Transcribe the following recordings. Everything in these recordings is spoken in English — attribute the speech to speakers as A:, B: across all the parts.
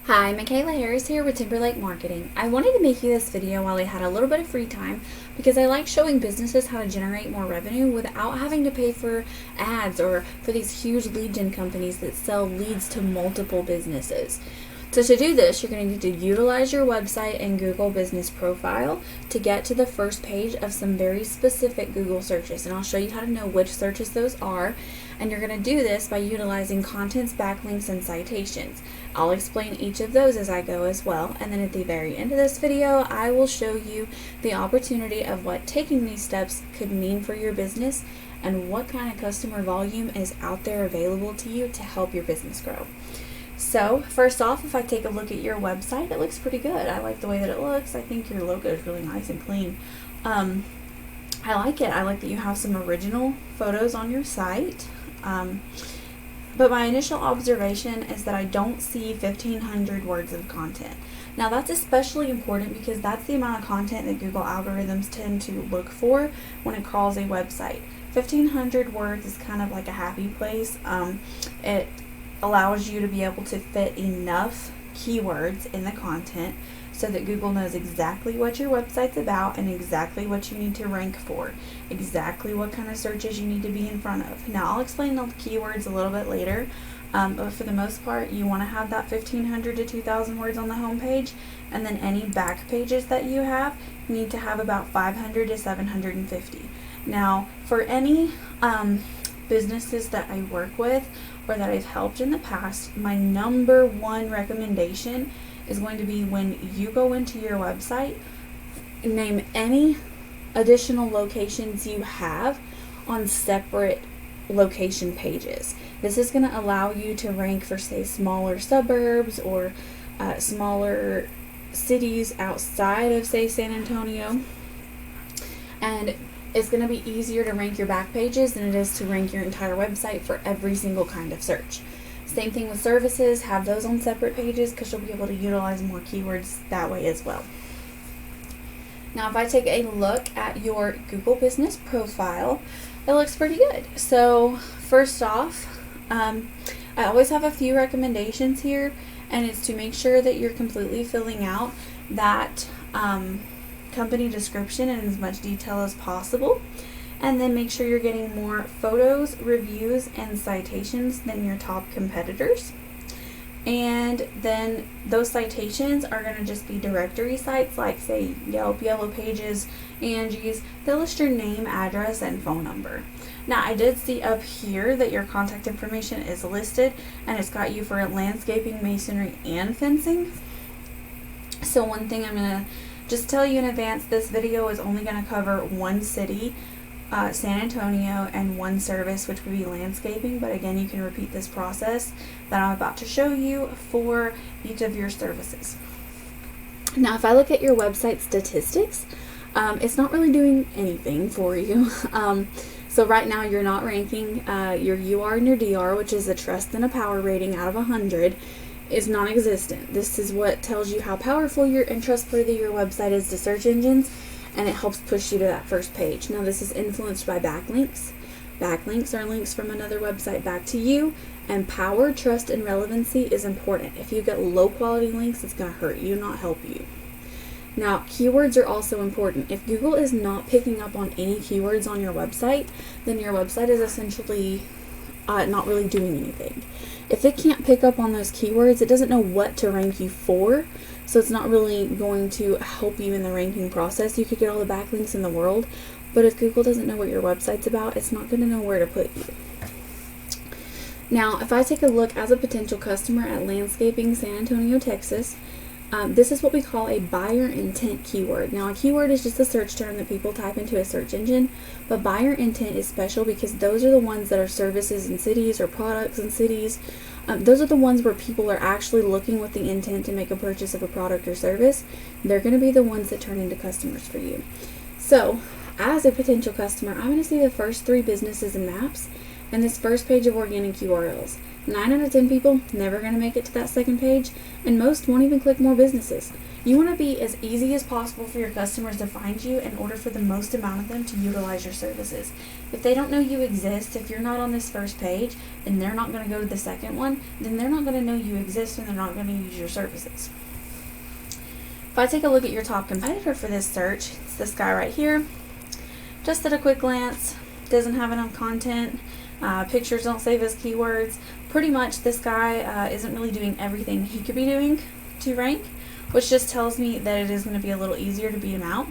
A: Hi, Michaela Harris here with Timberlake Marketing. I wanted to make you this video while I had a little bit of free time because I like showing businesses how to generate more revenue without having to pay for ads or for these huge lead gen companies that sell leads to multiple businesses. So to do this, you're going to need to utilize your website and Google Business Profile to get to the first page of some very specific Google searches. And I'll show you how to know which searches those are. And you're going to do this by utilizing contents, backlinks, and citations. I'll explain each of those as I go as well. And then at the very end of this video, I will show you the opportunity of what taking these steps could mean for your business and what kind of customer volume is out there available to you to help your business grow. So first off, if I take a look at your website, it looks pretty good. I like the way that it looks. I think your logo is really nice and clean. I like it. I like that you have some original photos on your site. But my initial observation is that I don't see 1,500 words of content. Now that's especially important because that's the amount of content that Google algorithms tend to look for when it crawls a website. 1,500 words is kind of like a happy place. It allows you to be able to fit enough keywords in the content so that Google knows exactly what your website's about and exactly what you need to rank for, exactly what kind of searches you need to be in front of. Now, I'll explain the keywords a little bit later, but for the most part, you want to have that 1,500 to 2,000 words on the home page, and then any back pages that you have need to have about 500 to 750. Now, for any businesses that I work with or that I've helped in the past, my number one recommendation is going to be when you go into your website, name any additional locations you have on separate location pages. This is going to allow you to rank for, say, smaller suburbs or smaller cities outside of, say, San Antonio. And it's going to be easier to rank your back pages than it is to rank your entire website for every single kind of search. Same thing with services, have those on separate pages because you'll be able to utilize more keywords that way as well. Now if I take a look at your Google Business Profile, it looks pretty good. So first off, I always have a few recommendations here, and it's to make sure that you're completely filling out that company description in as much detail as possible, and then make sure you're getting more photos, reviews, and citations than your top competitors. And then those citations are going to just be directory sites like, say, Yelp, Yellow Pages, Angie's. They'll list your name, address, and phone number. Now, I did see up here that your contact information is listed, and it's got you for landscaping, masonry, and fencing. So one thing I'm going to just tell you in advance, this video is only going to cover one city, San Antonio, and one service, which would be landscaping. But again, you can repeat this process that I'm about to show you for each of your services. Now, if I look at your website statistics, it's not really doing anything for you. So right now you're not ranking. Your UR and your DR, which is a trust and a power rating out of 100, is non-existent. This is what tells you how powerful and trustworthy your website is to search engines, and it helps push you to that first page. Now this is influenced by backlinks. Backlinks are links from another website back to you, and power, trust, and relevancy is important. If you get low quality links, it's going to hurt you, not help you. Now, keywords are also important. If Google is not picking up on any keywords on your website, then your website is essentially not really doing anything. If it can't pick up on those keywords, it doesn't know what to rank you for, so it's not really going to help you in the ranking process. You could get all the backlinks in the world, but if Google doesn't know what your website's about, it's not going to know where to put you. Now, if I take a look as a potential customer at Landscaping San Antonio, Texas, this is what we call a buyer intent keyword. Now, a keyword is just a search term that people type into a search engine, but buyer intent is special because those are the ones that are services in cities or products in cities. Those are the ones where people are actually looking with the intent to make a purchase of a product or service. They're going to be the ones that turn into customers for you. So, as a potential customer, I'm going to see the first 3 businesses and maps and this first page of organic URLs. 9 out of 10 people never going to make it to that second page, and most won't even click more businesses. You want to be as easy as possible for your customers to find you in order for the most amount of them to utilize your services. If they don't know you exist, if you're not on this first page and they're not going to go to the second one, then they're not going to know you exist and they're not going to use your services. If I take a look at your top competitor for this search, it's this guy right here. Just at a quick glance, doesn't have enough content, pictures don't save as keywords. Pretty much this guy isn't really doing everything he could be doing to rank, which just tells me that it is going to be a little easier to beat him out.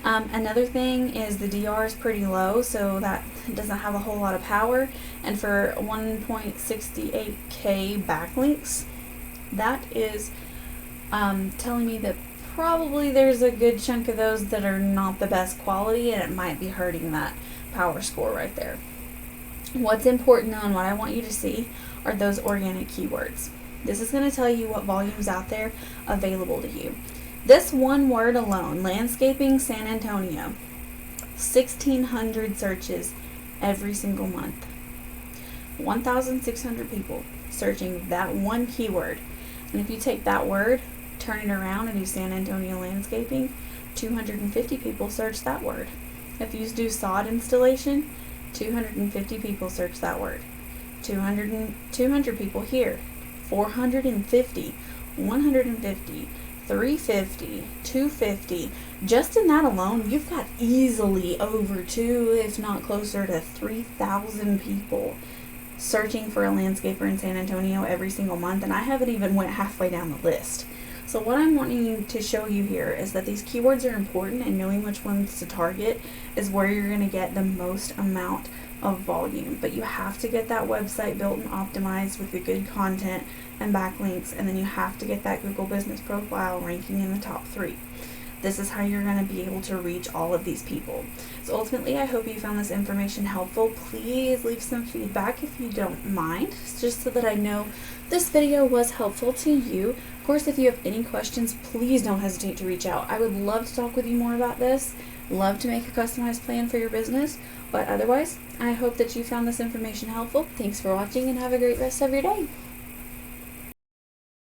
A: Another thing is the DR is pretty low, so that doesn't have a whole lot of power. And for 1.68k backlinks, that is telling me that probably there's a good chunk of those that are not the best quality, and it might be hurting that power score right there. What's important though, and what I want you to see, are those organic keywords. This is going to tell you what volume's out there available to you. This one word alone, landscaping San Antonio, 1,600 searches every single month. 1,600 people searching that one keyword. And if you take that word, turn it around and do San Antonio landscaping, 250 people search that word. If you do sod installation, 250 people search that word. 200 people here. 450, 150, 350, 250. Just in that alone, you've got easily over 2, if not closer to 3,000 people searching for a landscaper in San Antonio every single month, and I haven't even went halfway down the list. So what I'm wanting to show you here is that these keywords are important, and knowing which ones to target is where you're going to get the most amount of volume. But you have to get that website built and optimized with the good content and backlinks, and then you have to get that Google Business Profile ranking in the top 3. This is how you're going to be able to reach all of these people. So ultimately, I hope you found this information helpful. Please leave some feedback if you don't mind, just so that I know this video was helpful to you. Of course, if you have any questions, please don't hesitate to reach out. I would love to talk with you more about this. Love to make a customized plan for your business. But otherwise, I hope that you found this information helpful. Thanks for watching and have a great rest of your day.